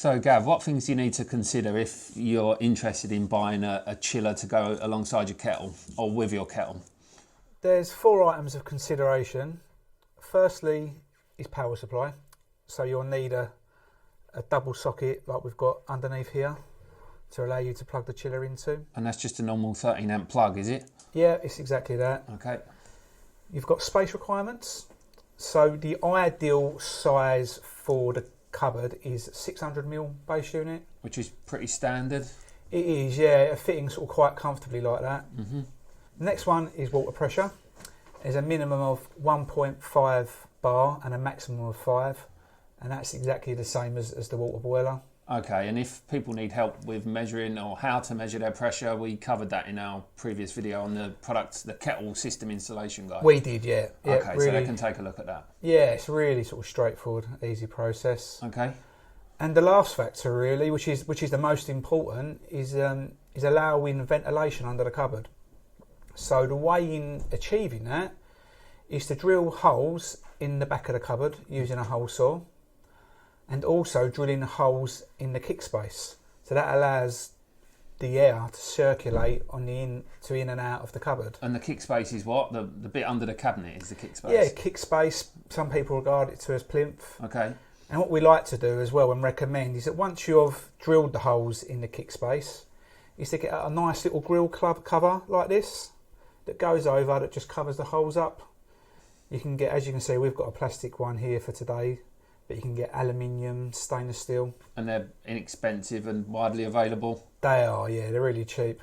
So Gav, what things do you need to consider if you're interested in buying a chiller to go alongside your kettle or with your kettle? There's 4 items of consideration. Firstly is power supply. So you'll need a double socket like we've got underneath here to allow you to plug the chiller into. And that's just a normal 13 amp plug, is it? Yeah, it's exactly that. Okay. You've got space requirements. So the ideal size for the cupboard is 600mm base unit. Which is pretty standard. It is, yeah, fitting sort of quite comfortably like that. Mm-hmm. The next one is water pressure. There's a minimum of 1.5 bar and a maximum of 5, and that's exactly the same as the water boiler. Okay, and if people need help with measuring or how to measure their pressure, we covered that in our previous video on the kettle system installation guide. We did, yeah. Okay, really, so they can take a look at that. Yeah, it's really sort of straightforward, easy process. Okay. And the last factor really, which is the most important, is allowing ventilation under the cupboard. So the way in achieving that is to drill holes in the back of the cupboard using a hole saw, and also drilling holes in the kick space. So that allows the air to circulate on the in and out of the cupboard. And the kick space is what? The bit under the cabinet is the kick space? Yeah, kick space. Some people regard it to as plinth. Okay. And what we like to do as well and recommend is that once you've drilled the holes in the kick space, is to get a nice little grill club cover like this that goes over, that just covers the holes up. You can get, as you can see, we've got a plastic one here for today, but you can get aluminium, stainless steel. And they're inexpensive and widely available? They are, yeah, they're really cheap.